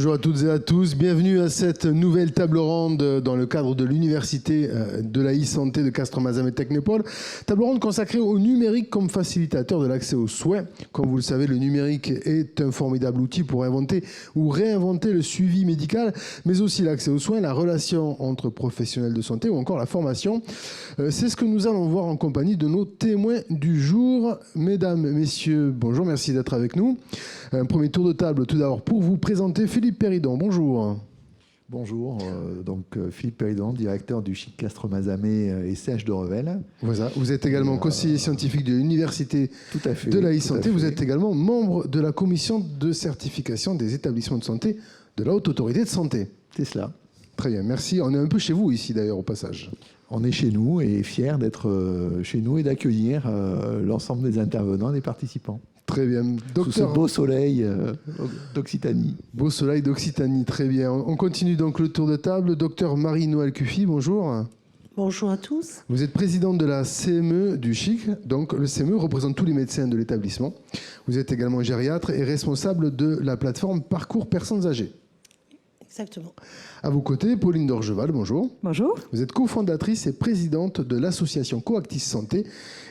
Bonjour à toutes et à tous, bienvenue à cette nouvelle table ronde dans le cadre de l'Université de la e-santé de Castres-Mazamet Technopole. Table ronde consacrée au numérique comme facilitateur de l'accès aux soins. Comme vous le savez, le numérique est un formidable outil pour inventer ou réinventer le suivi médical, mais aussi l'accès aux soins, la relation entre professionnels de santé ou encore la formation. C'est ce que nous allons voir en compagnie de nos témoins du jour. Mesdames, messieurs, bonjour, merci d'être avec nous. Un premier tour de table tout d'abord pour vous présenter Philippe Péridon. Bonjour. Bonjour, Philippe Péridon, directeur du CHIC Castres-Mazamet et CH de Revel. Voilà. Vous êtes également conseiller scientifique de l'Université de la e-santé. Vous êtes également membre de la commission de certification des établissements de santé de la Haute Autorité de Santé. C'est cela. Très bien, merci. On est un peu chez vous ici d'ailleurs au passage. On est chez nous et fiers d'être chez nous et d'accueillir l'ensemble des intervenants et des participants. Très bien. Docteur... Sous ce beau soleil d'Occitanie. Beau soleil d'Occitanie, très bien. On continue donc le tour de table. Docteur Marie-Noëlle Cuffy, bonjour. Bonjour à tous. Vous êtes présidente de la CME du CHIC. Donc le CME représente tous les médecins de l'établissement. Vous êtes également gériatre et responsable de la plateforme Parcours Personnes Âgées. Exactement. À vos côtés, Pauline Dorgeval, bonjour. Bonjour. Vous êtes cofondatrice et présidente de l'association Coactis Santé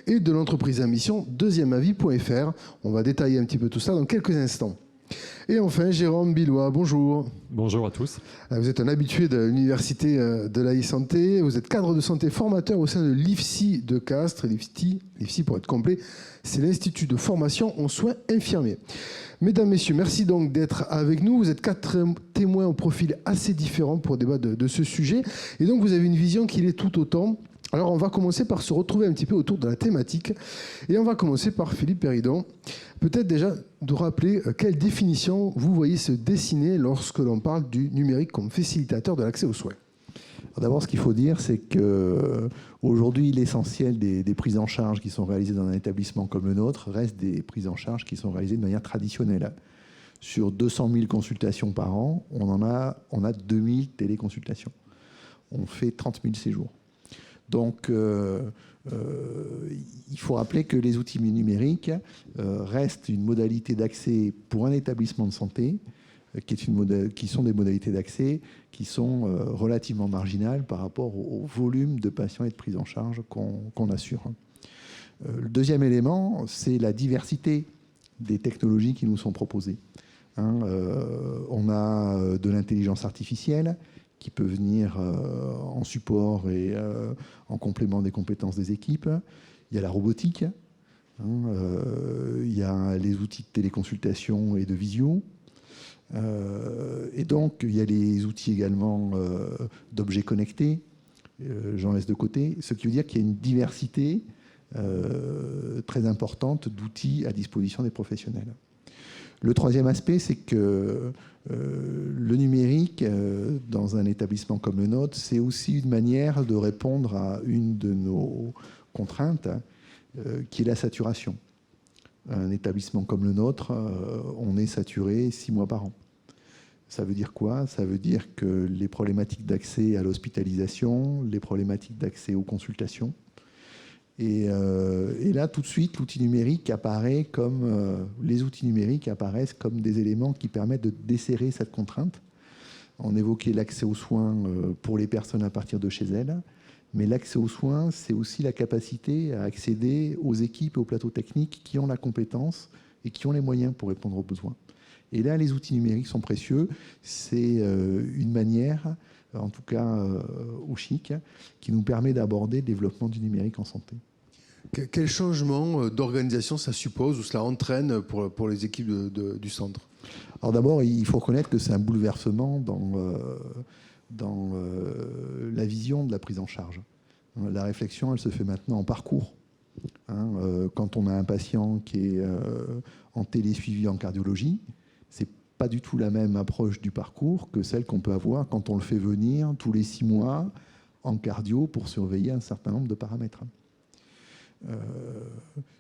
et de l'entreprise à mission deuxièmeavis.fr. On va détailler un petit peu tout ça dans quelques instants. Et enfin, Jérôme Billois, bonjour. Bonjour à tous. Vous êtes un habitué de l'Université de la e-santé. Vous êtes cadre de santé formateur au sein de l'IFSI de Castres. L'IFSI, pour être complet, c'est l'Institut de formation en soins infirmiers. Mesdames, Messieurs, merci donc d'être avec nous. Vous êtes 4 témoins au profil assez différent pour débattre de ce sujet. Et donc, vous avez une vision qui l'est tout autant. Alors, on va commencer par se retrouver un petit peu autour de la thématique. Et on va commencer par Philippe Péridon. Peut-être déjà de rappeler quelle définition vous voyez se dessiner lorsque l'on parle du numérique comme facilitateur de l'accès aux soins. D'abord, ce qu'il faut dire, c'est qu'aujourd'hui, l'essentiel des prises en charge qui sont réalisées dans un établissement comme le nôtre reste des prises en charge qui sont réalisées de manière traditionnelle. Sur 200 000 consultations par an, on a 2 000 téléconsultations. On fait 30 000 séjours. Donc, il faut rappeler que les outils numériques restent une modalité d'accès pour un établissement de santé, qui sont des modalités d'accès qui sont relativement marginales par rapport au volume de patients et de prise en charge qu'on assure. Le deuxième élément, c'est la diversité des technologies qui nous sont proposées. On a de l'intelligence artificielle qui peut venir en support et en complément des compétences des équipes. Il y a la robotique, il y a les outils de téléconsultation et de visio. Et donc, il y a les outils également d'objets connectés, j'en laisse de côté, ce qui veut dire qu'il y a une diversité très importante d'outils à disposition des professionnels. Le troisième aspect, c'est que le numérique, dans un établissement comme le nôtre, c'est aussi une manière de répondre à une de nos contraintes, qui est la saturation. Un établissement comme le nôtre, on est saturé 6 mois par an. Ça veut dire quoi? Ça veut dire que les problématiques d'accès à l'hospitalisation, les problématiques d'accès aux consultations, et là, tout de suite, l'outil numérique apparaît comme les outils numériques apparaissent comme des éléments qui permettent de desserrer cette contrainte. On évoquait l'accès aux soins pour les personnes à partir de chez elles, mais l'accès aux soins, c'est aussi la capacité à accéder aux équipes et aux plateaux techniques qui ont la compétence et qui ont les moyens pour répondre aux besoins. Et là, les outils numériques sont précieux. C'est une manière, en tout cas au CHIC, qui nous permet d'aborder le développement du numérique en santé. Quel changement d'organisation ça suppose ou cela entraîne pour les équipes du centre? Alors d'abord, il faut reconnaître que c'est un bouleversement dans la vision de la prise en charge. La réflexion, elle se fait maintenant en parcours. Quand on a un patient qui est en télésuivi en cardiologie, c'est pas du tout la même approche du parcours que celle qu'on peut avoir quand on le fait venir tous les 6 mois en cardio pour surveiller un certain nombre de paramètres.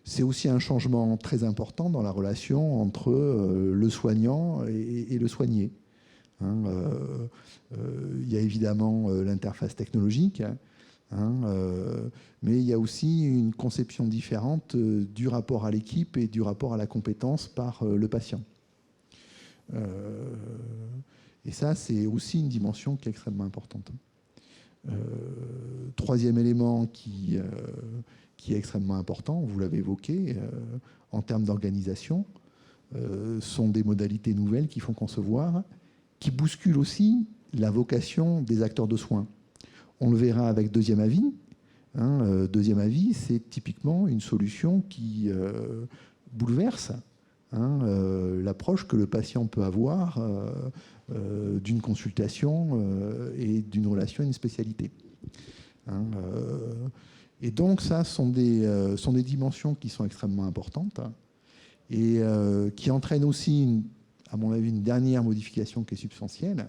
C'est aussi un changement très important dans la relation entre le soignant et le soigné. Il y a évidemment l'interface technologique, mais il y a aussi une conception différente du rapport à l'équipe et du rapport à la compétence par le patient. Et ça, c'est aussi une dimension qui est extrêmement importante. Troisième élément qui est extrêmement important, vous l'avez évoqué, en termes d'organisation, sont des modalités nouvelles qui font concevoir, qui bousculent aussi la vocation des acteurs de soins. On le verra avec Deuxième Avis. Deuxième Avis, c'est typiquement une solution qui bouleverse l'approche que le patient peut avoir d'une consultation et d'une relation à une spécialité. Et donc, ça sont des dimensions qui sont extrêmement importantes et qui entraînent aussi, à mon avis, une dernière modification qui est substantielle,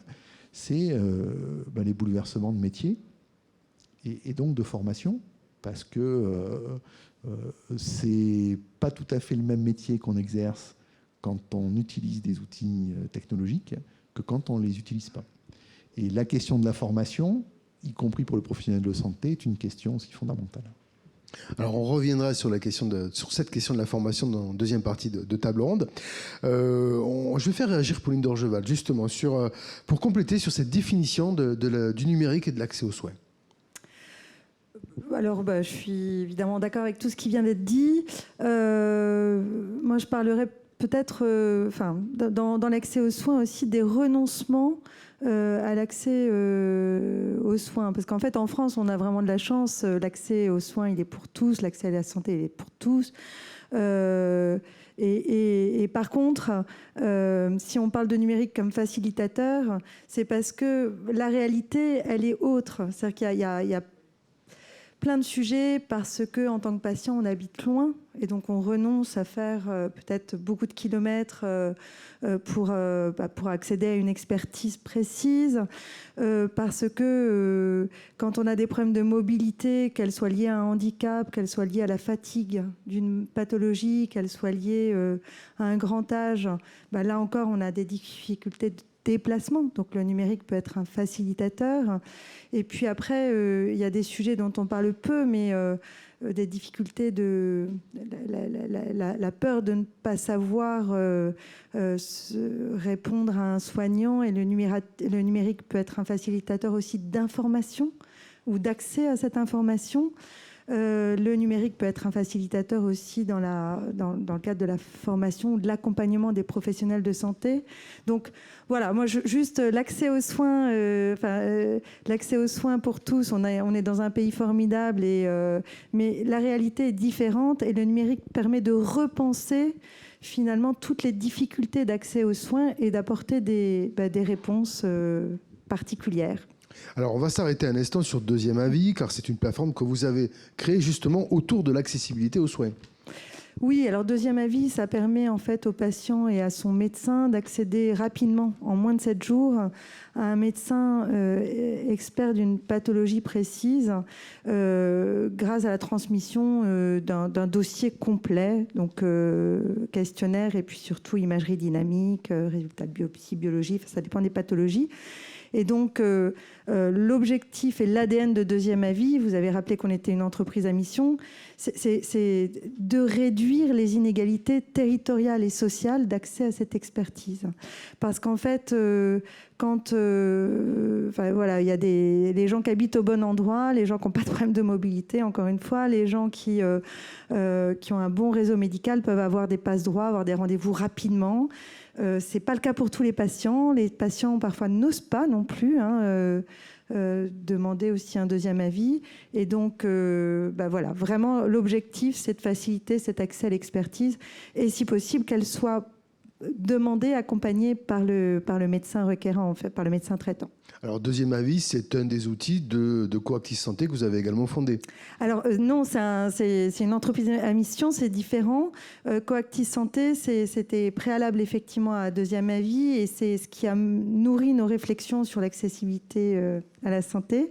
c'est les bouleversements de métier et donc de formation, parce que c'est pas tout à fait le même métier qu'on exerce quand on utilise des outils technologiques que quand on ne les utilise pas. Et la question de la formation, y compris pour le professionnel de santé, est une question aussi fondamentale. Alors on reviendra sur cette question de la formation dans la deuxième partie de table ronde. Je vais faire réagir Pauline d'Orgeval justement pour compléter sur cette définition du numérique et de l'accès aux soins. Alors, je suis évidemment d'accord avec tout ce qui vient d'être dit. Moi, je parlerai peut-être, dans l'accès aux soins aussi, des renoncements à l'accès aux soins. Parce qu'en fait, en France, on a vraiment de la chance. L'accès aux soins, il est pour tous. L'accès à la santé, il est pour tous. Et par contre, si on parle de numérique comme facilitateur, c'est parce que la réalité, elle est autre. C'est-à-dire qu'il y a plein de sujets parce que en tant que patient, on habite loin et donc on renonce à faire peut-être beaucoup de kilomètres pour accéder à une expertise précise, parce que quand on a des problèmes de mobilité, qu'elles soient liées à un handicap, qu'elles soient liées à la fatigue d'une pathologie, qu'elles soient liées à un grand âge, là encore, on a des difficultés de déplacement. Donc le numérique peut être un facilitateur. Et puis après, il y a des sujets dont on parle peu, mais des difficultés de la peur de ne pas savoir répondre à un soignant. Et le numérique peut être un facilitateur aussi d'information ou d'accès à cette information. Le numérique peut être un facilitateur aussi dans le cadre de la formation ou de l'accompagnement des professionnels de santé. Donc voilà, moi juste l'accès aux soins, l'accès aux soins pour tous. On est dans un pays formidable, mais la réalité est différente et le numérique permet de repenser finalement toutes les difficultés d'accès aux soins et d'apporter des réponses particulières. Alors, on va s'arrêter un instant sur Deuxième Avis, car c'est une plateforme que vous avez créée justement autour de l'accessibilité aux soins. Oui, alors Deuxième Avis, ça permet en fait au patient et à son médecin d'accéder rapidement, en moins de 7 jours, à un médecin expert d'une pathologie précise grâce à la transmission d'un dossier complet, donc questionnaire et puis surtout imagerie dynamique, résultats de biopsie, biologie, ça dépend des pathologies. Et donc, l'objectif et l'ADN de Deuxième Avis, vous avez rappelé qu'on était une entreprise à mission, c'est de réduire les inégalités territoriales et sociales d'accès à cette expertise. Parce qu'en fait, quand il y a les gens qui habitent au bon endroit, les gens qui n'ont pas de problème de mobilité, encore une fois, les gens qui ont un bon réseau médical peuvent avoir des passe-droits, avoir des rendez-vous rapidement. Ce n'est pas le cas pour tous les patients. Les patients, parfois, n'osent pas non plus demander aussi un deuxième avis. Et donc, vraiment, l'objectif, c'est de faciliter cet accès à l'expertise et, si possible, qu'elle soit demandée, accompagnée par le médecin requérant, en fait, par le médecin traitant. Alors, Deuxième Avis, c'est un des outils de Coactis Santé que vous avez également fondé. Alors, non, c'est une entreprise à mission, c'est différent. Coactis Santé, c'était préalable effectivement à Deuxième Avis et c'est ce qui a nourri nos réflexions sur l'accessibilité à la santé.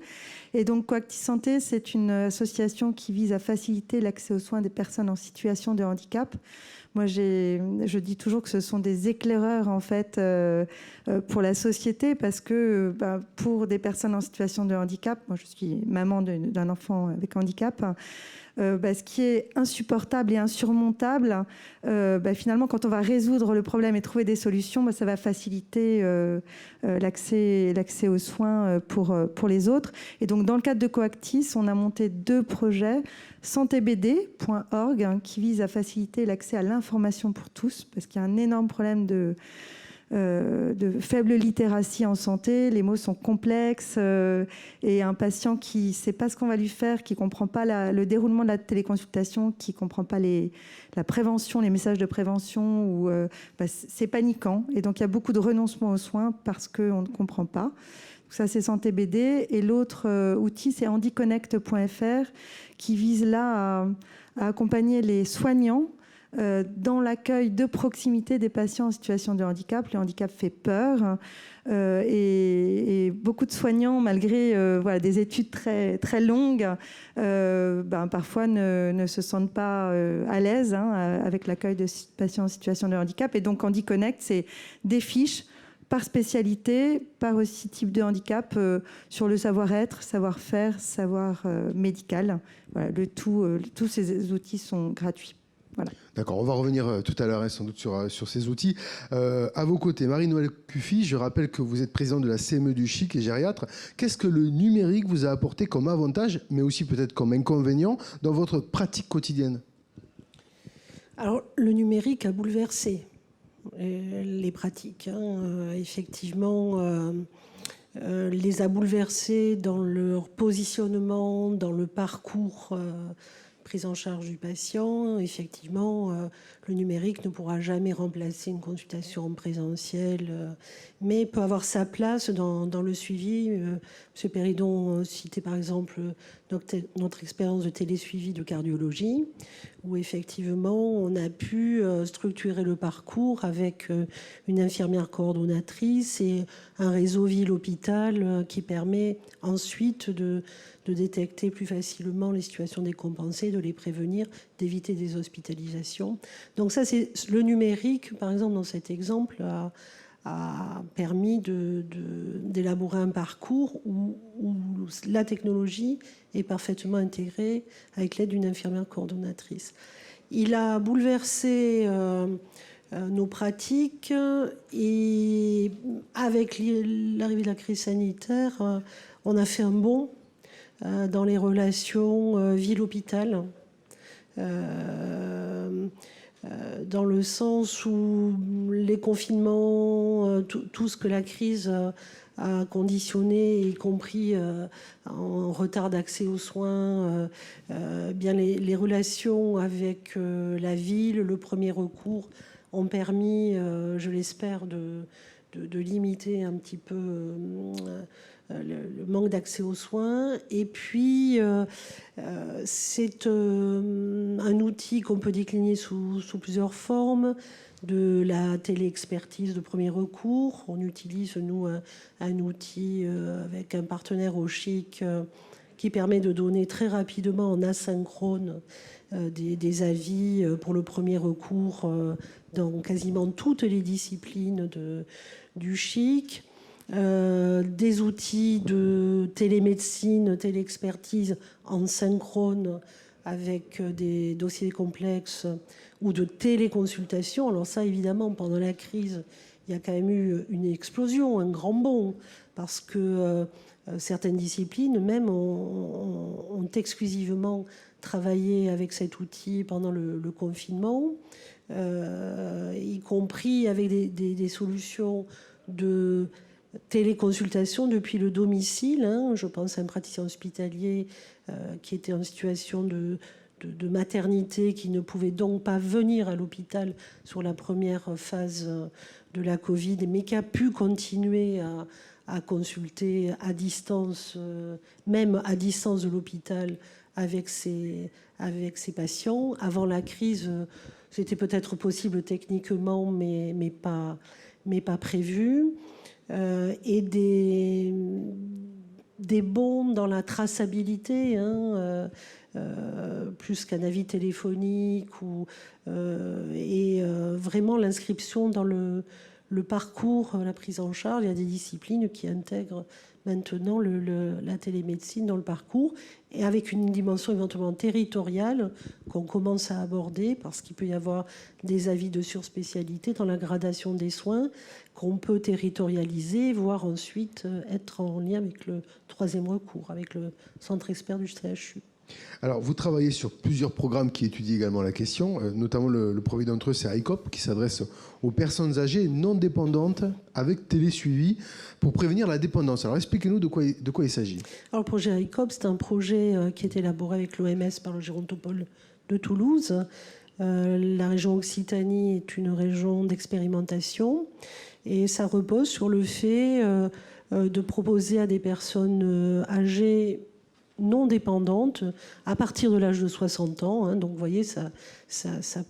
Et donc, Coactis Santé, c'est une association qui vise à faciliter l'accès aux soins des personnes en situation de handicap. Moi, je dis toujours que ce sont des éclaireurs, en fait, pour la société, parce que pour des personnes en situation de handicap, moi, je suis maman d'un enfant avec handicap, ce qui est insupportable et insurmontable, finalement, quand on va résoudre le problème et trouver des solutions, ça va faciliter l'accès aux soins pour les autres. Et donc, dans le cadre de Coactis, on a monté 2 projets, santébd.org, qui vise à faciliter l'accès à l'information pour tous, parce qu'il y a un énorme problème de faible littératie en santé, les mots sont complexes et un patient qui ne sait pas ce qu'on va lui faire, qui ne comprend pas le déroulement de la téléconsultation, qui ne comprend pas la prévention, les messages de prévention, c'est paniquant. Et donc il y a beaucoup de renoncement aux soins parce qu'on ne comprend pas. Donc ça c'est Santé BD. Et l'autre outil c'est handyconnect.fr qui vise là à accompagner les soignants dans l'accueil de proximité des patients en situation de handicap. Le handicap fait peur et beaucoup de soignants, malgré des études très, très longues, parfois ne se sentent pas à l'aise avec l'accueil de patients en situation de handicap. Et donc Handy Connect, c'est des fiches par spécialité, par aussi type de handicap, sur le savoir-être, savoir-faire, savoir médical. Voilà, tous ces outils sont gratuits. Voilà. D'accord, on va revenir tout à l'heure sans doute sur ces outils. À vos côtés, Marie-Noëlle Cuffy, je rappelle que vous êtes présidente de la CME du Chic et gériatre. Qu'est-ce que le numérique vous a apporté comme avantage, mais aussi peut-être comme inconvénient, dans votre pratique quotidienne ? Alors, le numérique a bouleversé les pratiques. Effectivement, les a bouleversés dans leur positionnement, dans le parcours prise en charge du patient. Effectivement, le numérique ne pourra jamais remplacer une consultation en présentiel, mais peut avoir sa place dans le suivi. M. Péridon citait par exemple notre expérience de télésuivi de cardiologie, où effectivement on a pu structurer le parcours avec une infirmière coordonnatrice et un réseau ville-hôpital qui permet ensuite de détecter plus facilement les situations décompensées, de les prévenir, d'éviter des hospitalisations. Donc ça, c'est le numérique, par exemple, dans cet exemple, a permis d'élaborer un parcours où la technologie est parfaitement intégrée avec l'aide d'une infirmière coordonnatrice. Il a bouleversé nos pratiques et avec l'arrivée de la crise sanitaire, on a fait un bond dans les relations ville-hôpital, dans le sens où les confinements, tout ce que la crise a conditionné, y compris en retard d'accès aux soins, bien les relations avec la ville, le premier recours, ont permis, je l'espère, de limiter un petit peu le manque d'accès aux soins. Et puis, c'est un outil qu'on peut décliner sous plusieurs formes. De la téléexpertise de premier recours. On utilise, nous, un outil avec un partenaire au Chic qui permet de donner très rapidement en asynchrone des avis pour le premier recours dans quasiment toutes les disciplines du Chic. Des outils de télémédecine, téléexpertise en synchrone avec des dossiers complexes ou de téléconsultation. Alors ça, évidemment, pendant la crise, il y a quand même eu une explosion, un grand bond, parce que certaines disciplines même ont exclusivement travaillé avec cet outil pendant le confinement, y compris avec des solutions de téléconsultation depuis le domicile. Je pense à un praticien hospitalier qui était en situation de maternité, qui ne pouvait donc pas venir à l'hôpital sur la première phase de la Covid, mais qui a pu continuer à consulter à distance, même à distance de l'hôpital, avec ses patients. Avant la crise, c'était peut-être possible techniquement, mais pas prévu. Et des bons dans la traçabilité, plus qu'un avis téléphonique, et vraiment l'inscription dans le parcours, la prise en charge. Il y a des disciplines qui intègrent maintenant la télémédecine dans le parcours, et avec une dimension éventuellement territoriale qu'on commence à aborder, parce qu'il peut y avoir des avis de surspécialité dans la gradation des soins qu'on peut territorialiser, voire ensuite être en lien avec le troisième recours, avec le centre expert du CHU. Alors, vous travaillez sur plusieurs programmes qui étudient également la question, notamment le premier d'entre eux, c'est ICOP, qui s'adresse aux personnes âgées non dépendantes avec télésuivi pour prévenir la dépendance. Alors, expliquez-nous de quoi il s'agit. Alors, le projet ICOP, c'est un projet qui est élaboré avec l'OMS par le Gérontopole de Toulouse. La région Occitanie est une région d'expérimentation et ça repose sur le fait de proposer à des personnes âgées non dépendantes à partir de l'âge de 60 ans. Donc, vous voyez, ça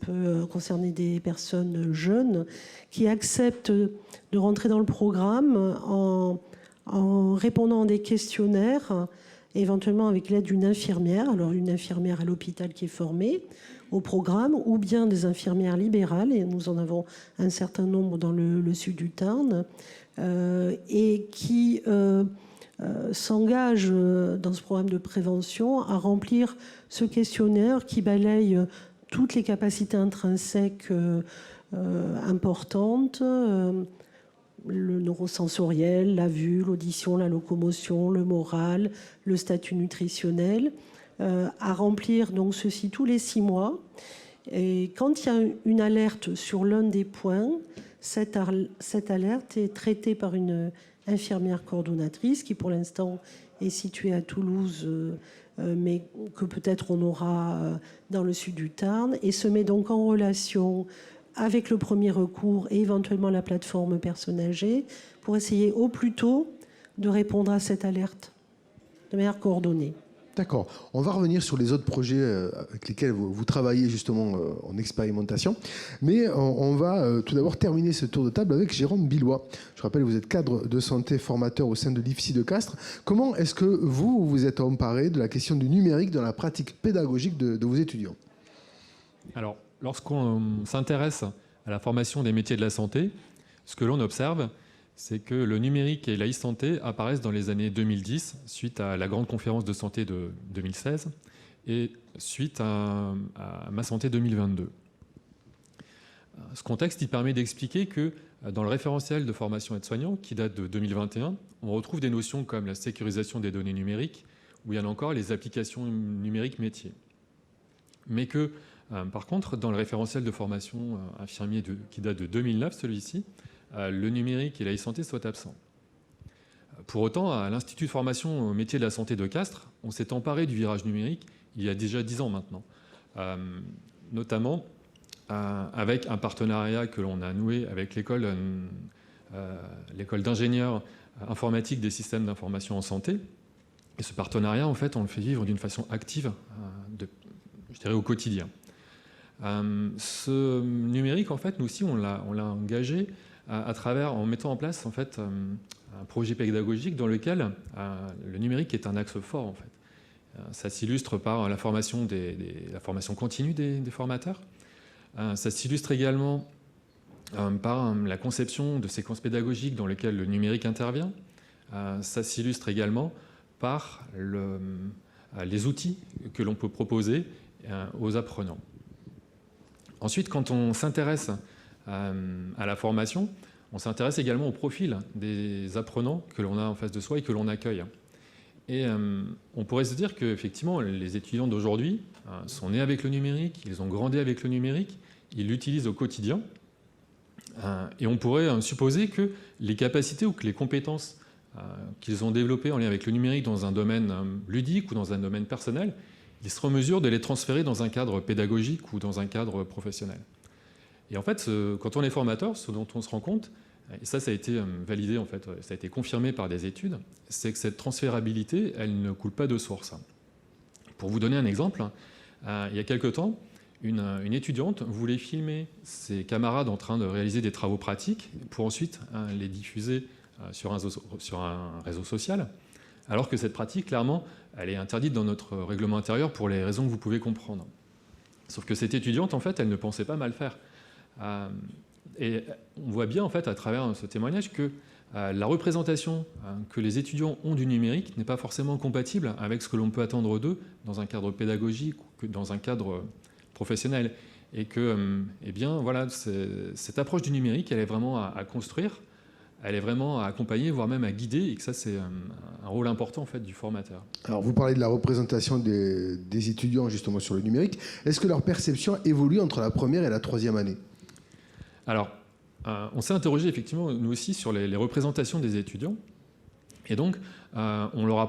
peut concerner des personnes jeunes qui acceptent de rentrer dans le programme en répondant à des questionnaires, éventuellement avec l'aide d'une infirmière. Alors, une infirmière à l'hôpital qui est formée au programme, ou bien des infirmières libérales, et nous en avons un certain nombre dans le sud du Tarn, et qui s'engage dans ce programme de prévention à remplir ce questionnaire qui balaye toutes les capacités intrinsèques importantes, le neurosensoriel, la vue, l'audition, la locomotion, le moral, le statut nutritionnel, à remplir donc ceci tous les 6 mois. Et quand il y a une alerte sur l'un des points, cette alerte est traitée par une infirmière coordonnatrice qui pour l'instant est située à Toulouse, mais que peut-être on aura dans le sud du Tarn, et se met donc en relation avec le premier recours et éventuellement la plateforme personnes âgées pour essayer au plus tôt de répondre à cette alerte de manière coordonnée. D'accord. On va revenir sur les autres projets avec lesquels vous travaillez justement en expérimentation. Mais on va tout d'abord terminer ce tour de table avec Jérôme Billois. Je rappelle, vous êtes cadre de santé formateur au sein de l'IFSI de Castres. Comment est-ce que vous vous êtes emparé de la question du numérique dans la pratique pédagogique de vos étudiants ? Alors, lorsqu'on s'intéresse à la formation des métiers de la santé, ce que l'on observe, c'est que le numérique et l'e-santé apparaissent dans les années 2010, suite à la grande conférence de santé de 2016 et suite à Ma Santé 2022. Ce contexte, il permet d'expliquer que dans le référentiel de formation aide-soignant, qui date de 2021, on retrouve des notions comme la sécurisation des données numériques, ou il y a encore les applications numériques métiers. Mais que, par contre, dans le référentiel de formation infirmier qui date de 2009, celui-ci, le numérique et la e-santé soient absents. Pour autant, à l'Institut de formation au métier de la santé de Castres, on s'est emparé du virage numérique il y a déjà 10 ans maintenant, notamment avec un partenariat que l'on a noué avec l'école d'ingénieurs informatiques des systèmes d'information en santé. Et ce partenariat, en fait, on le fait vivre d'une façon active, je dirais au quotidien. Ce numérique, en fait, nous aussi, on l'a engagé en mettant en place en fait, un projet pédagogique dans lequel le numérique est un axe fort. En fait. Ça s'illustre par la formation, la formation continue des formateurs. Ça s'illustre également par la conception de séquences pédagogiques dans lesquelles le numérique intervient. Ça s'illustre également par les outils que l'on peut proposer aux apprenants. Ensuite, quand on s'intéresse à la formation, on s'intéresse également au profil des apprenants que l'on a en face de soi et que l'on accueille. Et on pourrait se dire qu'effectivement, les étudiants d'aujourd'hui sont nés avec le numérique, ils ont grandi avec le numérique, ils l'utilisent au quotidien. Et on pourrait supposer que les capacités ou que les compétences qu'ils ont développées en lien avec le numérique dans un domaine ludique ou dans un domaine personnel, ils seront en mesure de les transférer dans un cadre pédagogique ou dans un cadre professionnel. Et en fait, quand on est formateur, ce dont on se rend compte, et ça a été validé, en fait, ça a été confirmé par des études, c'est que cette transférabilité, elle ne coule pas de source. Pour vous donner un exemple, il y a quelque temps, une étudiante voulait filmer ses camarades en train de réaliser des travaux pratiques pour ensuite les diffuser sur un réseau social, alors que cette pratique, clairement, elle est interdite dans notre règlement intérieur pour les raisons que vous pouvez comprendre. Sauf que cette étudiante, en fait, elle ne pensait pas mal faire. Et on voit bien, en fait, à travers ce témoignage que la représentation que les étudiants ont du numérique n'est pas forcément compatible avec ce que l'on peut attendre d'eux dans un cadre pédagogique ou que dans un cadre professionnel. Et que, eh bien, voilà, cette approche du numérique, elle est vraiment à construire, elle est vraiment à accompagner, voire même à guider, et que ça, c'est un rôle important en fait du formateur. Alors, vous parlez de la représentation des étudiants justement sur le numérique. Est-ce que leur perception évolue entre la première et la troisième année? Alors, on s'est interrogé effectivement, nous aussi, sur les représentations des étudiants. Et donc, on a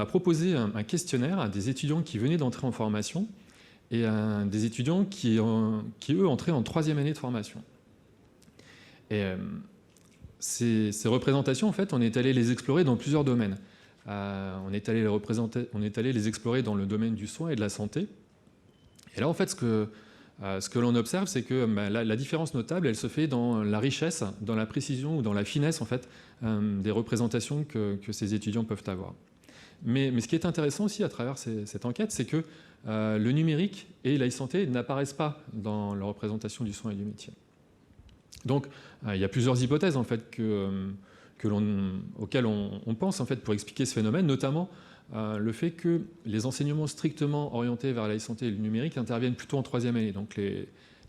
proposé un questionnaire à des étudiants qui venaient d'entrer en formation et à des étudiants qui eux, entraient en troisième année de formation. Et ces représentations, en fait, on est allé les explorer dans plusieurs domaines. On est allé les explorer dans le domaine du soin et de la santé. Et là, en fait, ce que l'on observe, c'est que la différence notable, elle se fait dans la richesse, dans la précision ou dans la finesse, en fait, des représentations que ces étudiants peuvent avoir. Mais ce qui est intéressant aussi à travers cette enquête, c'est que le numérique et l'e-santé n'apparaissent pas dans la représentation du soin et du métier. Donc, il y a plusieurs hypothèses en fait, auxquelles on pense en fait, pour expliquer ce phénomène, notamment le fait que les enseignements strictement orientés vers l'e-santé et le numérique interviennent plutôt en troisième année. Donc,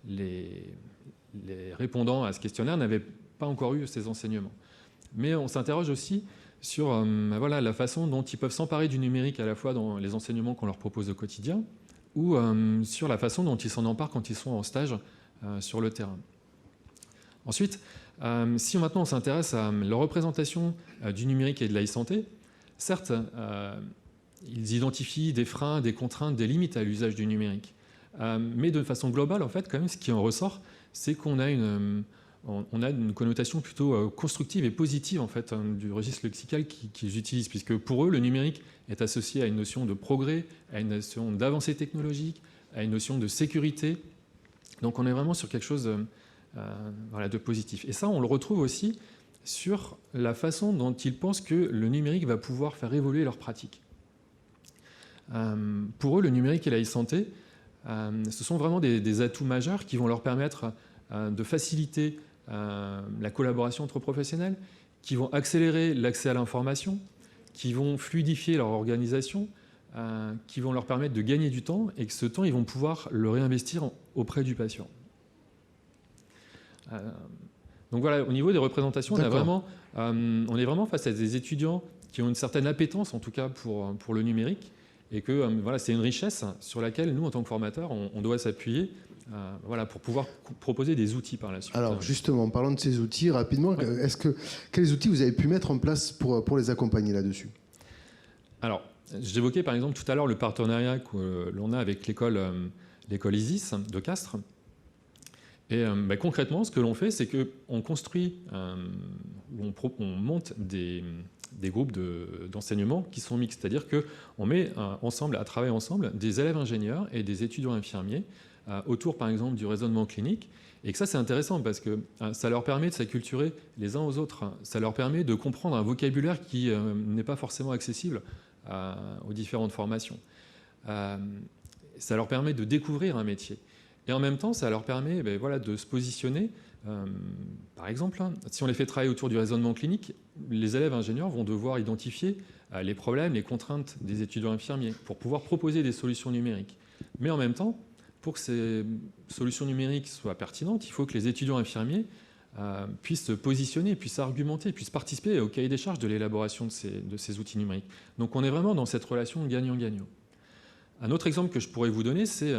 les répondants à ce questionnaire n'avaient pas encore eu ces enseignements. Mais on s'interroge aussi sur voilà, la façon dont ils peuvent s'emparer du numérique à la fois dans les enseignements qu'on leur propose au quotidien ou sur la façon dont ils s'en emparent quand ils sont en stage sur le terrain. Ensuite, si maintenant on s'intéresse à la représentation du numérique et de l'e-santé, certes, ils identifient des freins, des contraintes, des limites à l'usage du numérique. Mais de façon globale, en fait, quand même, ce qui en ressort, c'est qu'on a une connotation plutôt constructive et positive en fait, du registre lexical qu'ils utilisent, puisque pour eux, le numérique est associé à une notion de progrès, à une notion d'avancée technologique, à une notion de sécurité. Donc on est vraiment sur quelque chose voilà, de positif. Et ça, on le retrouve aussi sur la façon dont ils pensent que le numérique va pouvoir faire évoluer leurs pratiques. Pour eux, le numérique et la e-santé, ce sont vraiment des atouts majeurs qui vont leur permettre de faciliter la collaboration entre professionnels, qui vont accélérer l'accès à l'information, qui vont fluidifier leur organisation, qui vont leur permettre de gagner du temps et que ce temps, ils vont pouvoir le réinvestir auprès du patient. Donc voilà, au niveau des représentations, on est vraiment face à des étudiants qui ont une certaine appétence, en tout cas pour le numérique, et que voilà, c'est une richesse sur laquelle nous, en tant que formateurs, on doit s'appuyer voilà, pour pouvoir proposer des outils par la suite. Alors justement, en parlant de ces outils, rapidement, ouais. Quels outils vous avez pu mettre en place pour les accompagner là-dessus? Alors, j'évoquais par exemple tout à l'heure le partenariat que l'on a avec l'école ISIS de Castres. Et concrètement, ce que l'on fait, c'est qu'on construit, on monte des groupes d'enseignement qui sont mixtes. C'est-à-dire qu'on met ensemble, à travailler ensemble, des élèves ingénieurs et des étudiants infirmiers autour, par exemple, du raisonnement clinique. Et que ça, c'est intéressant parce que ça leur permet de s'acculturer les uns aux autres. Ça leur permet de comprendre un vocabulaire qui n'est pas forcément accessible aux différentes formations. Ça leur permet de découvrir un métier. Et en même temps, ça leur permet voilà, de se positionner. Par exemple, si on les fait travailler autour du raisonnement clinique, les élèves ingénieurs vont devoir identifier les problèmes, les contraintes des étudiants infirmiers pour pouvoir proposer des solutions numériques. Mais en même temps, pour que ces solutions numériques soient pertinentes, il faut que les étudiants infirmiers puissent se positionner, puissent argumenter, puissent participer au cahier des charges de l'élaboration de ces outils numériques. Donc on est vraiment dans cette relation gagnant-gagnant. Un autre exemple que je pourrais vous donner, c'est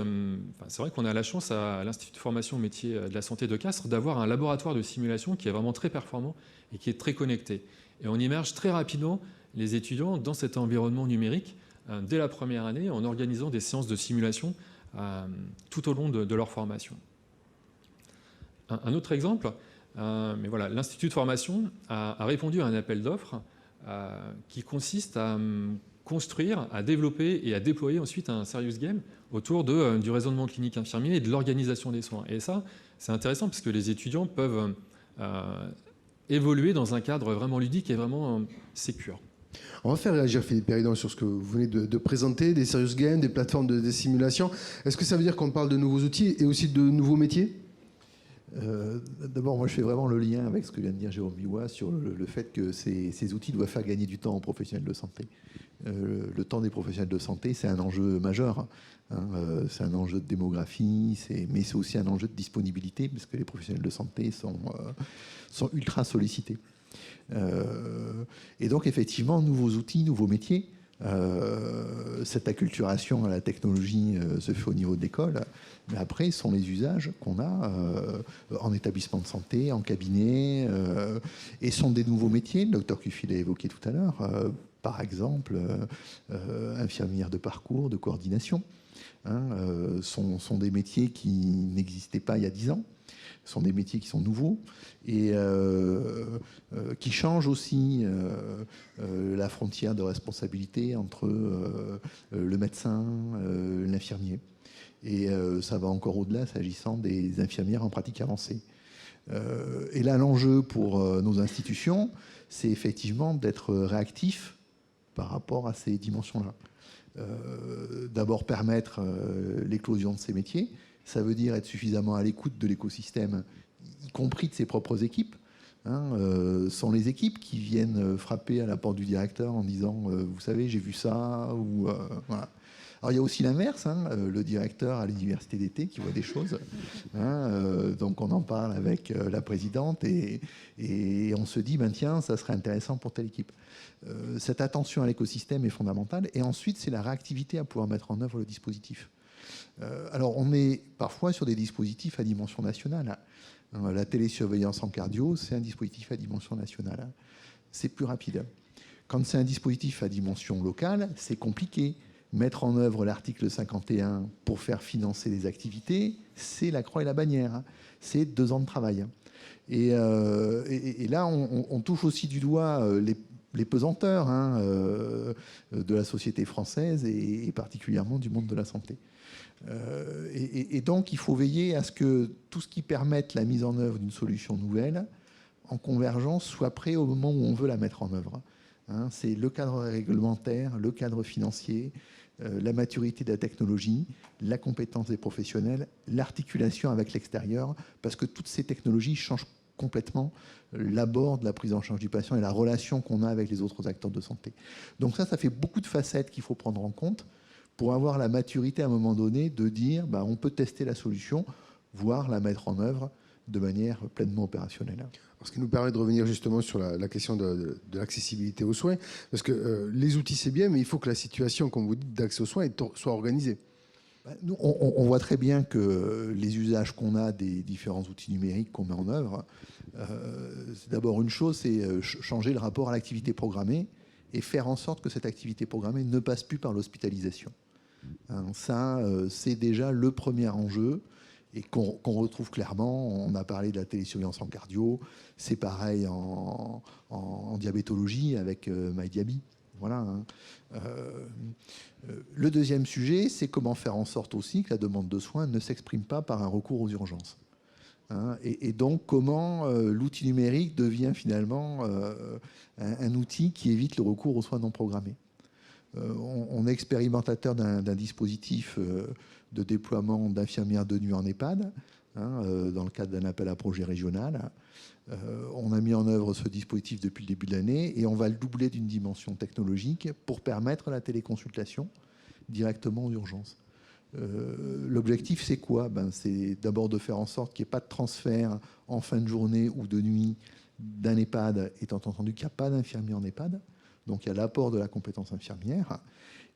vrai qu'on a la chance à l'Institut de formation au métier de la santé de Castres d'avoir un laboratoire de simulation qui est vraiment très performant et qui est très connecté. Et on immerge très rapidement les étudiants dans cet environnement numérique dès la première année en organisant des séances de simulation tout au long de leur formation. Un autre exemple, mais voilà, l'Institut de formation a répondu à un appel d'offres qui consiste à construire, à développer et à déployer ensuite un serious game autour du raisonnement clinique infirmier et de l'organisation des soins. Et ça, c'est intéressant parce que les étudiants peuvent évoluer dans un cadre vraiment ludique et vraiment sécure. On va faire réagir Philippe Péridon sur ce que vous venez de présenter, des serious games, des plateformes de simulation. Est-ce que ça veut dire qu'on parle de nouveaux outils et aussi de nouveaux métiers ? D'abord, moi, je fais vraiment le lien avec ce que vient de dire Jérôme Biwa sur le fait que ces outils doivent faire gagner du temps aux professionnels de santé. Le temps des professionnels de santé, c'est un enjeu majeur. C'est un enjeu de démographie, mais c'est aussi un enjeu de disponibilité, parce que les professionnels de santé sont ultra sollicités. Et donc, effectivement, nouveaux outils, nouveaux métiers. Cette acculturation à la technologie se fait au niveau de l'école, mais après, ce sont les usages qu'on a en établissement de santé, en cabinet, et sont des nouveaux métiers. Le docteur Cuffy l'a évoqué tout à l'heure, par exemple, infirmière de parcours, de coordination, sont des métiers qui n'existaient pas il y a 10 ans. Ce sont des métiers qui sont nouveaux et qui changent aussi la frontière de responsabilité entre le médecin, l'infirmier. Et ça va encore au-delà s'agissant des infirmières en pratique avancée. Et là, l'enjeu pour nos institutions, c'est effectivement d'être réactif par rapport à ces dimensions-là. D'abord permettre l'éclosion de ces métiers. Ça veut dire être suffisamment à l'écoute de l'écosystème, y compris de ses propres équipes. Sont les équipes qui viennent frapper à la porte du directeur en disant vous savez, j'ai vu ça. Voilà. Alors il y a aussi l'inverse, le directeur à l'université d'été qui voit des choses. Donc on en parle avec la présidente et on se dit tiens, ça serait intéressant pour telle équipe. Cette attention à l'écosystème est fondamentale. Et ensuite, c'est la réactivité à pouvoir mettre en œuvre le dispositif. Alors, on est parfois sur des dispositifs à dimension nationale. La télésurveillance en cardio, c'est un dispositif à dimension nationale. C'est plus rapide. Quand c'est un dispositif à dimension locale, c'est compliqué. Mettre en œuvre l'article 51 pour faire financer les activités, c'est la croix et la bannière. C'est 2 ans de travail. Et là, on touche aussi du doigt les pesanteurs de la société française et particulièrement du monde de la santé. Et donc, il faut veiller à ce que tout ce qui permette la mise en œuvre d'une solution nouvelle, en convergence, soit prêt au moment où on veut la mettre en œuvre. C'est le cadre réglementaire, le cadre financier, la maturité de la technologie, la compétence des professionnels, l'articulation avec l'extérieur, parce que toutes ces technologies changent complètement l'abord de la prise en charge du patient et la relation qu'on a avec les autres acteurs de santé. Donc ça fait beaucoup de facettes qu'il faut prendre en compte pour avoir la maturité à un moment donné de dire on peut tester la solution, voire la mettre en œuvre de manière pleinement opérationnelle. Alors, ce qui nous permet de revenir justement sur la question de l'accessibilité aux soins, parce que les outils c'est bien, mais il faut que la situation, comme vous dites, d'accès aux soins soit organisée. Nous, on voit très bien que les usages qu'on a des différents outils numériques qu'on met en œuvre, c'est d'abord une chose, c'est changer le rapport à l'activité programmée et faire en sorte que cette activité programmée ne passe plus par l'hospitalisation. Ça, c'est déjà le premier enjeu et qu'on retrouve clairement. On a parlé de la télésurveillance en cardio, c'est pareil en diabétologie avec MyDiaby. Voilà. Le deuxième sujet, c'est comment faire en sorte aussi que la demande de soins ne s'exprime pas par un recours aux urgences. Et donc, comment l'outil numérique devient finalement un outil qui évite le recours aux soins non programmés. On est expérimentateur d'un dispositif de déploiement d'infirmières de nuit en EHPAD, dans le cadre d'un appel à projet régional. On a mis en œuvre ce dispositif depuis le début de l'année et on va le doubler d'une dimension technologique pour permettre la téléconsultation directement aux urgences. L'objectif, c'est quoi ? C'est d'abord de faire en sorte qu'il n'y ait pas de transfert en fin de journée ou de nuit d'un EHPAD, étant entendu qu'il n'y a pas d'infirmier en EHPAD. Donc il y a l'apport de la compétence infirmière.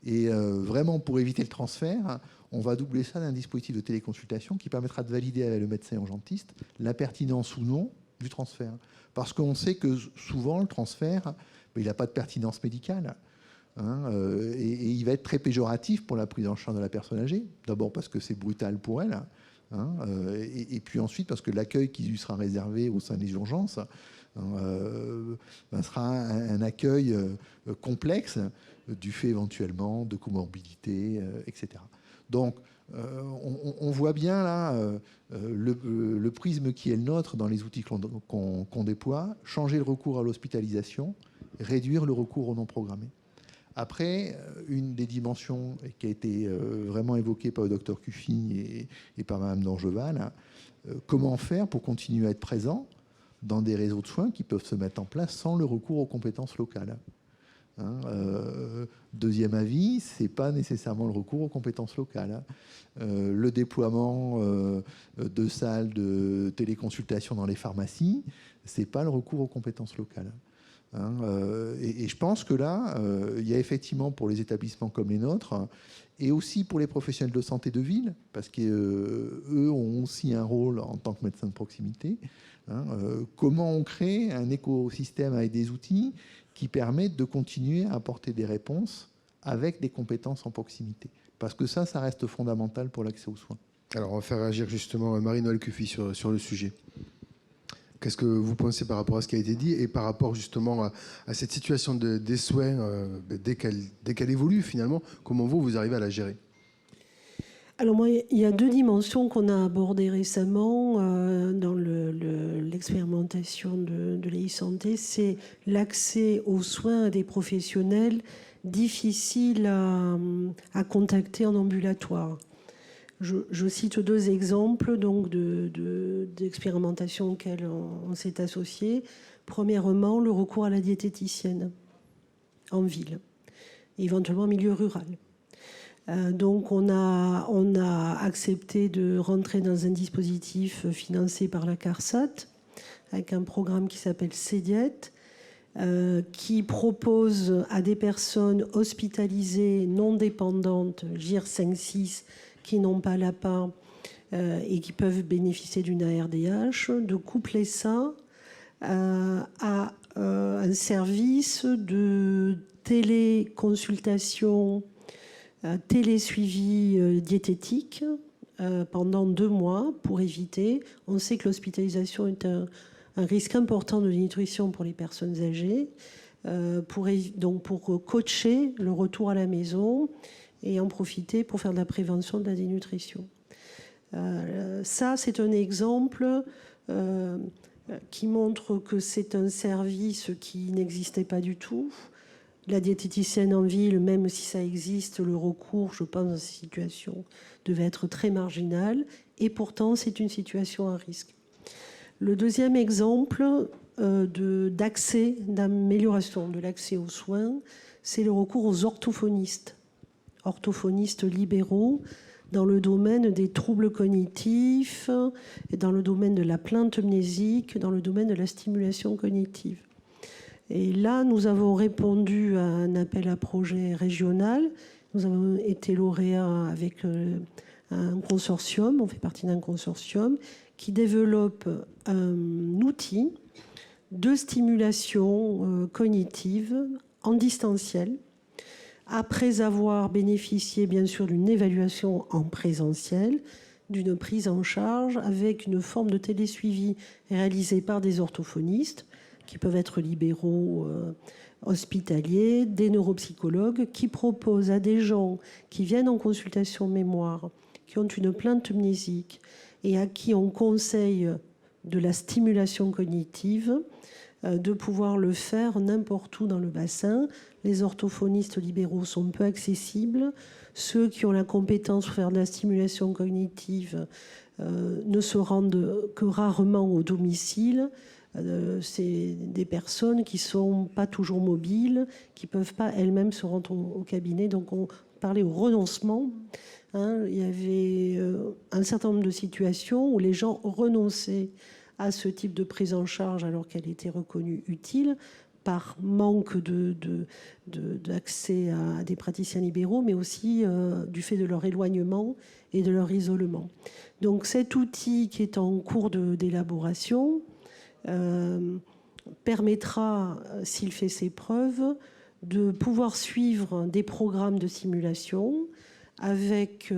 Et vraiment, pour éviter le transfert, on va doubler ça d'un dispositif de téléconsultation qui permettra de valider avec le médecin urgentiste la pertinence ou non du transfert. Parce qu'on sait que souvent, le transfert, il n'a pas de pertinence médicale. Et il va être très péjoratif pour la prise en charge de la personne âgée. D'abord parce que c'est brutal pour elle. Et puis ensuite parce que l'accueil qui lui sera réservé au sein des urgences sera un accueil complexe du fait éventuellement de comorbidité, etc. Donc, on voit bien là le prisme qui est le nôtre dans les outils qu'on déploie, changer le recours à l'hospitalisation, réduire le recours au non programmé. Après, une des dimensions qui a été vraiment évoquée par le docteur Cuffy et par Mme Dangeval, comment faire pour continuer à être présent dans des réseaux de soins qui peuvent se mettre en place sans le recours aux compétences locales. Deuxième avis, ce n'est pas nécessairement le recours aux compétences locales. Le déploiement de salles de téléconsultation dans les pharmacies, ce n'est pas le recours aux compétences locales. Et je pense que là, il y a effectivement pour les établissements comme les nôtres, et aussi pour les professionnels de santé de ville, parce qu'eux ont aussi un rôle en tant que médecins de proximité, comment on crée un écosystème avec des outils qui permettent de continuer à apporter des réponses avec des compétences en proximité. Parce que ça reste fondamental pour l'accès aux soins. Alors, on va faire réagir justement Marie-Noëlle Cuffy sur le sujet. Qu'est-ce que vous pensez par rapport à ce qui a été dit et par rapport justement à cette situation des soins, dès qu'elle évolue finalement, comment vous arrivez à la gérer? Alors moi, il y a deux dimensions qu'on a abordées récemment dans l'expérimentation de l'e-santé. C'est l'accès aux soins des professionnels difficiles à contacter en ambulatoire. Je cite deux exemples donc d'expérimentation auxquelles on s'est associé. Premièrement, le recours à la diététicienne en ville, éventuellement en milieu rural. Donc on a accepté de rentrer dans un dispositif financé par la CARSAT avec un programme qui s'appelle CDiet, qui propose à des personnes hospitalisées non dépendantes, GIR 5-6, qui n'ont pas l'APA et qui peuvent bénéficier d'une ARDH, de coupler ça à un service de téléconsultation, télésuivi diététique pendant 2 mois pour éviter. On sait que l'hospitalisation est un risque important de dénutrition pour les personnes âgées, donc pour coacher le retour à la maison et en profiter pour faire de la prévention de la dénutrition. Ça, c'est un exemple qui montre que c'est un service qui n'existait pas du tout. La diététicienne en ville, même si ça existe, le recours, je pense, dans ces situations, devait être très marginal. Et pourtant, c'est une situation à risque. Le deuxième exemple d'accès, d'amélioration de l'accès aux soins, c'est le recours aux orthophonistes libéraux, dans le domaine des troubles cognitifs, et dans le domaine de la plainte mnésique, dans le domaine de la stimulation cognitive. Et là, nous avons répondu à un appel à projet régional. Nous avons été lauréats avec un consortium, on fait partie d'un consortium, qui développe un outil de stimulation cognitive en distanciel, après avoir bénéficié bien sûr d'une évaluation en présentiel, d'une prise en charge avec une forme de télésuivi réalisée par des orthophonistes qui peuvent être libéraux, hospitaliers, des neuropsychologues, qui proposent à des gens qui viennent en consultation mémoire, qui ont une plainte mnésique et à qui on conseille de la stimulation cognitive, de pouvoir le faire n'importe où dans le bassin. Les orthophonistes libéraux sont peu accessibles. Ceux qui ont la compétence pour faire de la stimulation cognitive ne se rendent que rarement au domicile. C'est des personnes qui ne sont pas toujours mobiles, qui ne peuvent pas elles-mêmes se rendre au cabinet. Donc on parlait au renoncement. Il y avait un certain nombre de situations où les gens renonçaient à ce type de prise en charge alors qu'elle était reconnue utile par manque d'accès à des praticiens libéraux, mais aussi du fait de leur éloignement et de leur isolement. Donc cet outil qui est en cours d'élaboration permettra, s'il fait ses preuves, de pouvoir suivre des programmes de simulation avec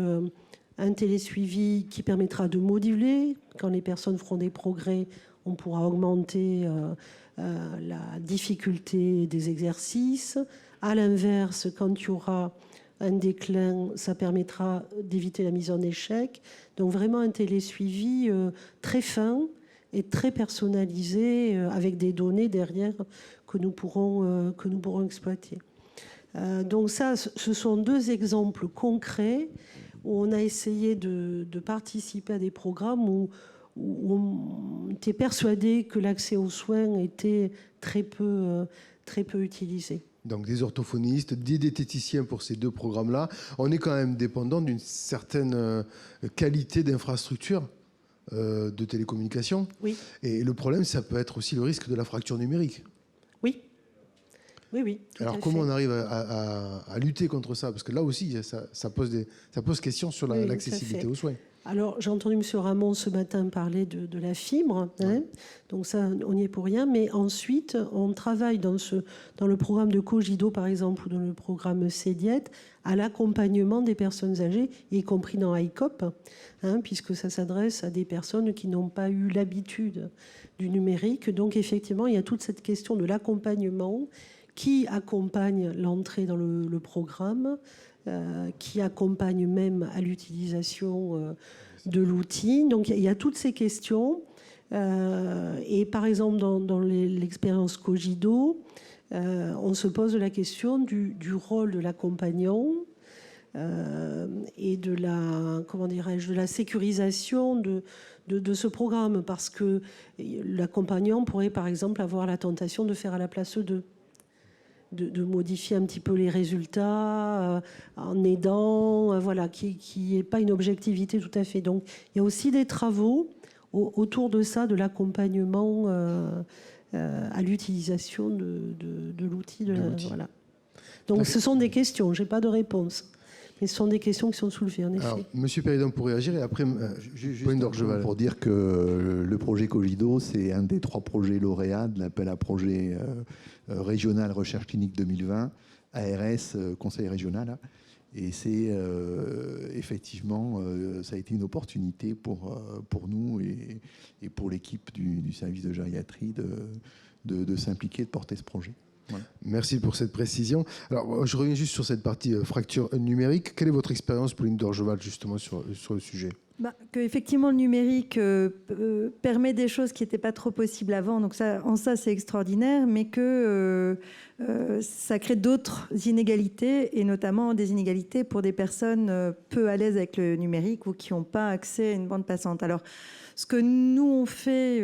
un télésuivi qui permettra de moduler. Quand les personnes feront des progrès, on pourra augmenter la difficulté des exercices. À l'inverse, quand il y aura un déclin, ça permettra d'éviter la mise en échec. Donc vraiment un télésuivi très fin et très personnalisé, avec des données derrière que nous pourrons exploiter. Donc ça, ce sont 2 exemples concrets où on a essayé de participer à des programmes où où on était persuadé que l'accès aux soins était très peu utilisé. Donc des orthophonistes, des diététiciens pour ces deux programmes-là. On est quand même dépendant d'une certaine qualité d'infrastructure de télécommunication. Oui. Et le problème, ça peut être aussi le risque de la fracture numérique. Oui. Oui. Alors comment on arrive à lutter contre ça? Parce que là aussi, ça pose question sur l'accessibilité aux soins. Alors, j'ai entendu M. Ramon ce matin parler de la fibre, hein, donc ça, on n'y est pour rien. Mais ensuite, on travaille dans le programme de Cogido, par exemple, ou dans le programme CDIET, à l'accompagnement des personnes âgées, y compris dans ICOP, hein, puisque ça s'adresse à des personnes qui n'ont pas eu l'habitude du numérique. Donc, effectivement, il y a toute cette question de l'accompagnement qui accompagne l'entrée dans le programme, qui accompagne même à l'utilisation de l'outil. Donc il y a toutes ces questions. Et par exemple, dans l'expérience Cogido, on se pose la question du rôle de l'accompagnant et de la sécurisation de ce programme. Parce que l'accompagnant pourrait, par exemple, avoir la tentation de faire à la place d'eux. De modifier un petit peu les résultats en aidant, voilà, qui n'est pas une objectivité tout à fait. Donc, il y a aussi des travaux autour de ça, de l'accompagnement à l'utilisation de l'outil. Voilà. Donc, ce sont des questions, je n'ai pas de réponse. Mais ce sont des questions qui sont soulevées, en effet. Alors, M. Péridon pour réagir, et après, Pauline d'Orgeval. Pour dire que le projet Cogido, c'est un des 3 projets lauréats de l'appel à projet régional Recherche Clinique 2020, ARS, Conseil régional. Et c'est effectivement, ça a été une opportunité pour nous et pour l'équipe du service de gériatrie de s'impliquer, de porter ce projet. Voilà. Merci pour cette précision. Alors, je reviens juste sur cette partie fracture numérique. Quelle est votre expérience, Pauline d'Orgeval, justement, sur le sujet? Effectivement, le numérique permet des choses qui n'étaient pas trop possibles avant. Donc en ça, c'est extraordinaire, mais que ça crée d'autres inégalités, et notamment des inégalités pour des personnes peu à l'aise avec le numérique ou qui n'ont pas accès à une bande passante. Alors, ce que nous, on fait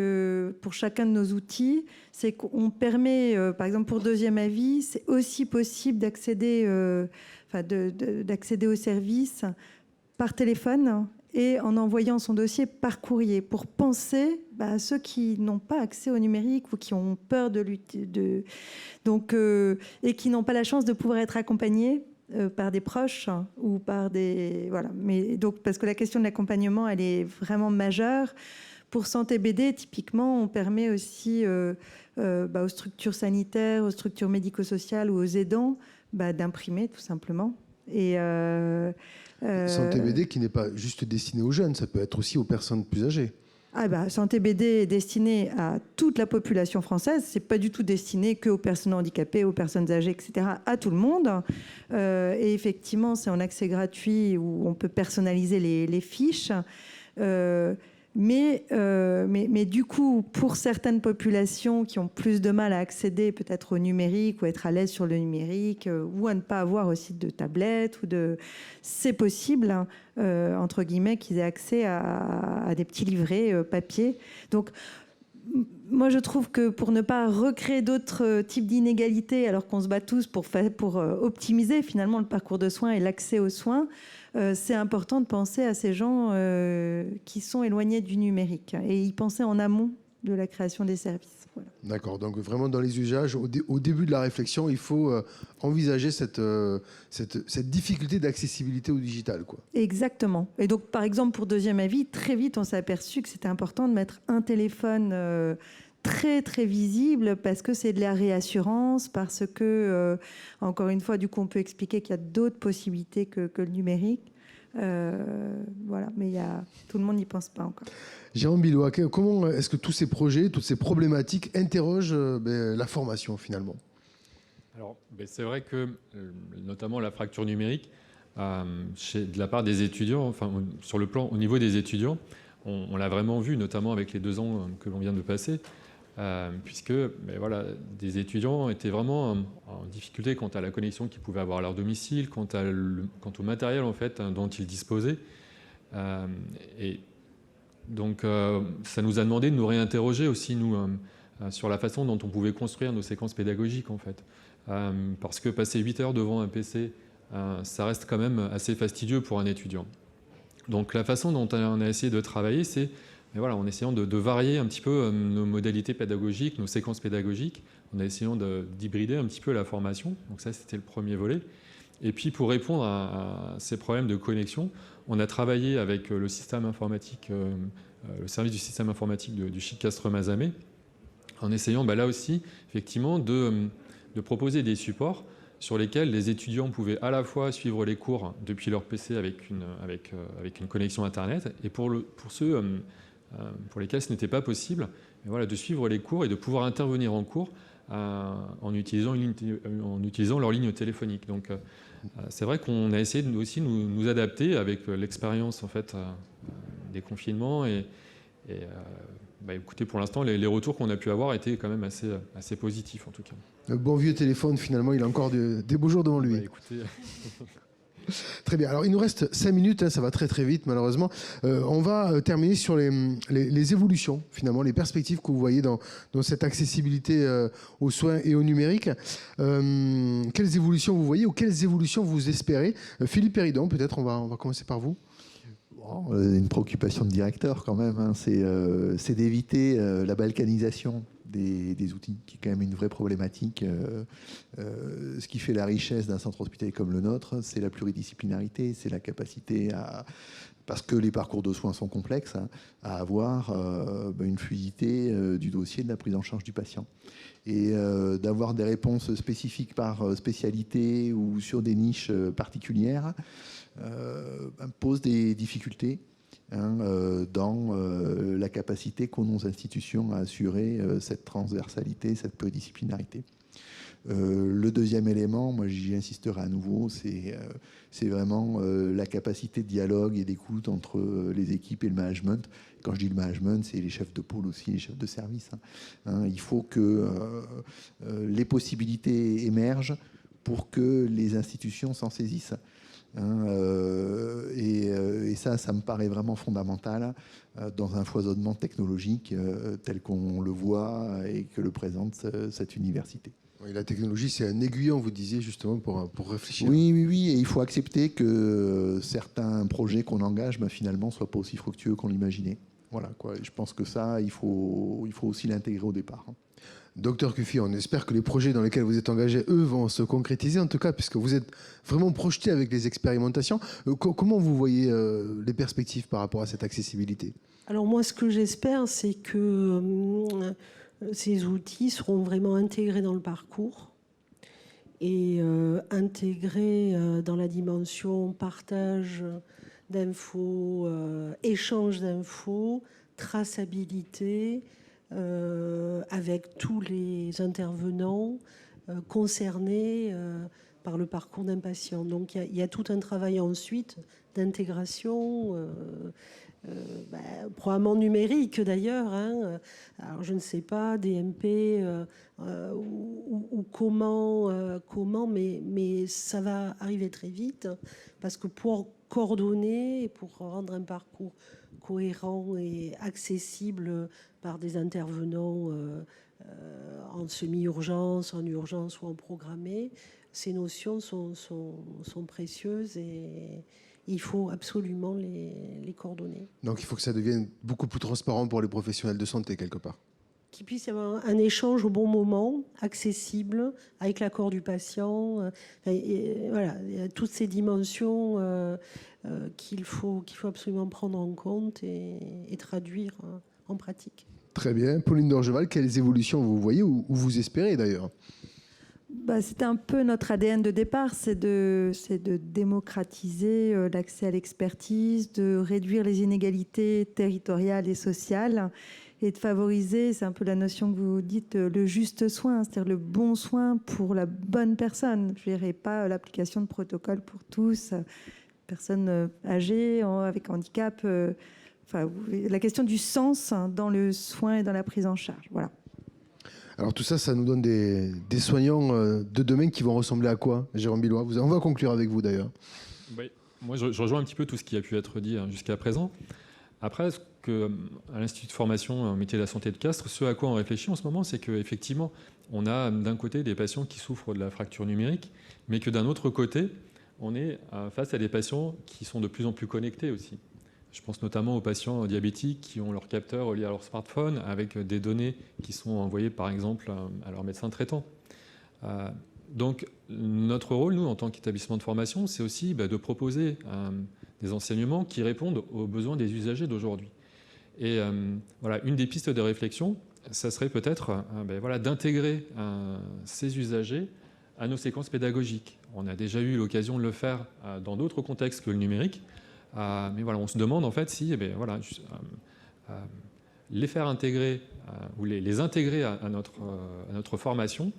pour chacun de nos outils, c'est qu'on permet, par exemple, pour deuxième avis, c'est aussi possible d'accéder aux services par téléphone et en envoyant son dossier par courrier, pour penser à ceux qui n'ont pas accès au numérique ou qui ont peur et qui n'ont pas la chance de pouvoir être accompagnés par des proches ou par des... Voilà. Mais donc, parce que la question de l'accompagnement, elle est vraiment majeure. Pour Santé BD, typiquement, on permet aussi aux structures sanitaires, aux structures médico-sociales ou aux aidants d'imprimer, tout simplement. Et Santé BD qui n'est pas juste destinée aux jeunes, ça peut être aussi aux personnes plus âgées. Santé BD est destinée à toute la population française. C'est pas du tout destiné qu'aux personnes handicapées, aux personnes âgées, etc., à tout le monde. Et effectivement, c'est en accès gratuit où on peut personnaliser les fiches. Mais du coup, pour certaines populations qui ont plus de mal à accéder peut-être au numérique ou être à l'aise sur le numérique ou à ne pas avoir aussi de tablette c'est possible, entre guillemets, qu'ils aient accès à des petits livrets papier. Donc, moi, je trouve que pour ne pas recréer d'autres types d'inégalités, alors qu'on se bat tous pour optimiser finalement le parcours de soins et l'accès aux soins, c'est important de penser à ces gens qui sont éloignés du numérique et y penser en amont de la création des services. Voilà. D'accord, donc vraiment dans les usages, au début de la réflexion, il faut envisager cette difficulté d'accessibilité au digital, quoi. Exactement. Et donc, par exemple, pour deuxième avis, très vite, on s'est aperçu que c'était important de mettre un téléphone très, très visible parce que c'est de la réassurance, parce que, encore une fois, du coup, on peut expliquer qu'il y a d'autres possibilités que le numérique. Voilà, mais tout le monde n'y pense pas encore. Jérôme Billois, comment est-ce que tous ces projets, toutes ces problématiques interrogent la formation finalement? Alors, c'est vrai que, notamment la fracture numérique, de la part des étudiants, enfin, sur le plan au niveau des étudiants, on l'a vraiment vu, notamment avec les 2 ans que l'on vient de passer, puisque des étudiants étaient vraiment en difficulté quant à la connexion qu'ils pouvaient avoir à leur domicile, quant au matériel en fait, dont ils disposaient. Et Donc ça nous a demandé de nous réinterroger aussi, nous, sur la façon dont on pouvait construire nos séquences pédagogiques, en fait. Parce que passer 8 heures devant un PC, ça reste quand même assez fastidieux pour un étudiant. Donc la façon dont on a essayé de travailler, c'est en essayant de varier un petit peu nos modalités pédagogiques, nos séquences pédagogiques, en essayant d'hybrider un petit peu la formation. Donc ça, c'était le premier volet. Et puis pour répondre à ces problèmes de connexion, on a travaillé avec le système informatique, le service du système informatique du CHIC Castres-Mazamet, en essayant là aussi, effectivement, de proposer des supports sur lesquels les étudiants pouvaient à la fois suivre les cours depuis leur PC avec une connexion Internet, et pour ceux pour lesquels ce n'était pas possible, de suivre les cours et de pouvoir intervenir en cours en utilisant leur ligne téléphonique. Donc c'est vrai qu'on a essayé aussi de nous adapter avec l'expérience en fait, des confinements et écoutez, pour l'instant, les retours qu'on a pu avoir étaient quand même assez positifs en tout cas. Le bon vieux téléphone, finalement, il a encore des beaux jours devant lui. Écoutez... Très bien. Alors, il nous reste 5 minutes, ça va très très vite, malheureusement. On va terminer sur les évolutions, finalement, les perspectives que vous voyez dans cette accessibilité aux soins et au numérique. Quelles évolutions vous voyez ou quelles évolutions vous espérez? Philippe Péridon, peut-être, on va commencer par vous. Une préoccupation de directeur quand même, hein, c'est d'éviter la balkanisation des outils, qui est quand même une vraie problématique. Ce qui fait la richesse d'un centre hospitalier comme le nôtre, c'est la pluridisciplinarité, c'est la capacité parce que les parcours de soins sont complexes, hein, à avoir une fluidité du dossier, de la prise en charge du patient. Et d'avoir des réponses spécifiques par spécialité ou sur des niches particulières pose des difficultés dans la capacité qu'ont nos institutions à assurer cette transversalité, cette pluridisciplinarité. Le deuxième élément, moi j'y insisterai à nouveau, c'est vraiment la capacité de dialogue et d'écoute entre les équipes et le management. Quand je dis le management, c'est les chefs de pôle aussi, les chefs de service. Il faut que les possibilités émergent pour que les institutions s'en saisissent. Et ça me paraît vraiment fondamental dans un foisonnement technologique tel qu'on le voit et que le présente cette université. Oui, la technologie, c'est un aiguillon, vous disiez, justement, pour réfléchir. Oui, et il faut accepter que certains projets qu'on engage, finalement, ne soient pas aussi fructueux qu'on l'imaginait. Voilà, quoi. Je pense que ça, il faut aussi l'intégrer au départ. Docteur Cuffy, on espère que les projets dans lesquels vous êtes engagés, eux, vont se concrétiser, en tout cas, puisque vous êtes vraiment projeté avec les expérimentations. Comment vous voyez les perspectives par rapport à cette accessibilité? Alors moi, ce que j'espère, c'est que ces outils seront vraiment intégrés dans le parcours et intégrés dans la dimension partage d'infos, échange d'infos, traçabilité, avec tous les intervenants concernés par le parcours d'un patient. Donc il y a tout un travail ensuite d'intégration, probablement numérique d'ailleurs. Alors je ne sais pas, DMP ou comment, mais ça va arriver très vite parce que pour coordonner et pour rendre un parcours cohérent et accessible par des intervenants en semi-urgence, en urgence ou en programmé, ces notions sont précieuses et il faut absolument les coordonner. Donc il faut que ça devienne beaucoup plus transparent pour les professionnels de santé, quelque part. Qu'il puisse y avoir un échange au bon moment, accessible, avec l'accord du patient. Voilà, il y a toutes ces dimensions qu'il faut absolument prendre en compte et traduire en pratique. Très bien. Pauline Dorgeval, quelles évolutions vous voyez ou vous espérez d'ailleurs? C'était un peu notre ADN de départ, c'est de démocratiser l'accès à l'expertise, de réduire les inégalités territoriales et sociales et de favoriser, c'est un peu la notion que vous dites, le juste soin, c'est-à-dire le bon soin pour la bonne personne. Je ne dirais pas l'application de protocoles pour tous, personnes âgées, avec handicap. La question du sens dans le soin et dans la prise en charge. Voilà. Alors tout ça, ça nous donne des soignants de demain qui vont ressembler à quoi, Jérôme Billois? On va conclure avec vous d'ailleurs. Oui. Moi, je rejoins un petit peu tout ce qui a pu être dit jusqu'à présent. Après, à l'Institut de formation au métier de la santé de Castres, ce à quoi on réfléchit en ce moment, c'est qu'effectivement, on a d'un côté des patients qui souffrent de la fracture numérique, mais que d'un autre côté, on est face à des patients qui sont de plus en plus connectés aussi. Je pense notamment aux patients diabétiques qui ont leur capteur relié à leur smartphone avec des données qui sont envoyées par exemple à leur médecin traitant. Donc notre rôle, nous, en tant qu'établissement de formation, c'est aussi de proposer des enseignements qui répondent aux besoins des usagers d'aujourd'hui. Et voilà, une des pistes de réflexion, ça serait peut-être d'intégrer ces usagers à nos séquences pédagogiques. On a déjà eu l'occasion de le faire dans d'autres contextes que le numérique, mais voilà, on se demande en fait si les faire intégrer ou les intégrer à notre formation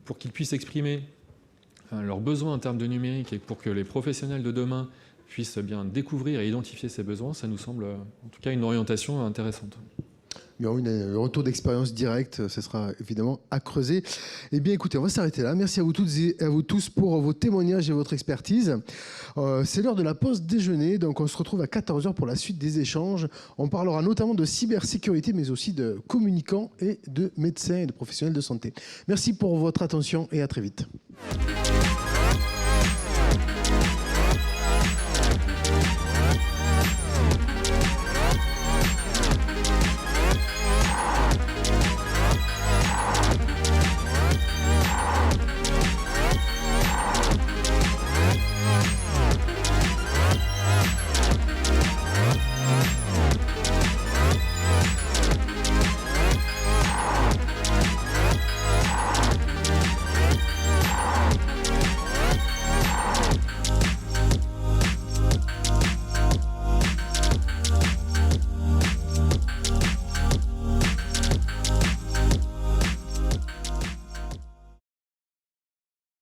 pour qu'ils puissent exprimer leurs besoins en termes de numérique et pour que les professionnels de demain puissent bien découvrir et identifier ces besoins, ça nous semble en tout cas une orientation intéressante. Le retour d'expérience directe, ce sera évidemment à creuser. Eh bien, écoutez, on va s'arrêter là. Merci à vous toutes et à vous tous pour vos témoignages et votre expertise. C'est l'heure de la pause déjeuner, donc on se retrouve à 14h pour la suite des échanges. On parlera notamment de cybersécurité, mais aussi de communicants et de médecins et de professionnels de santé. Merci pour votre attention et à très vite.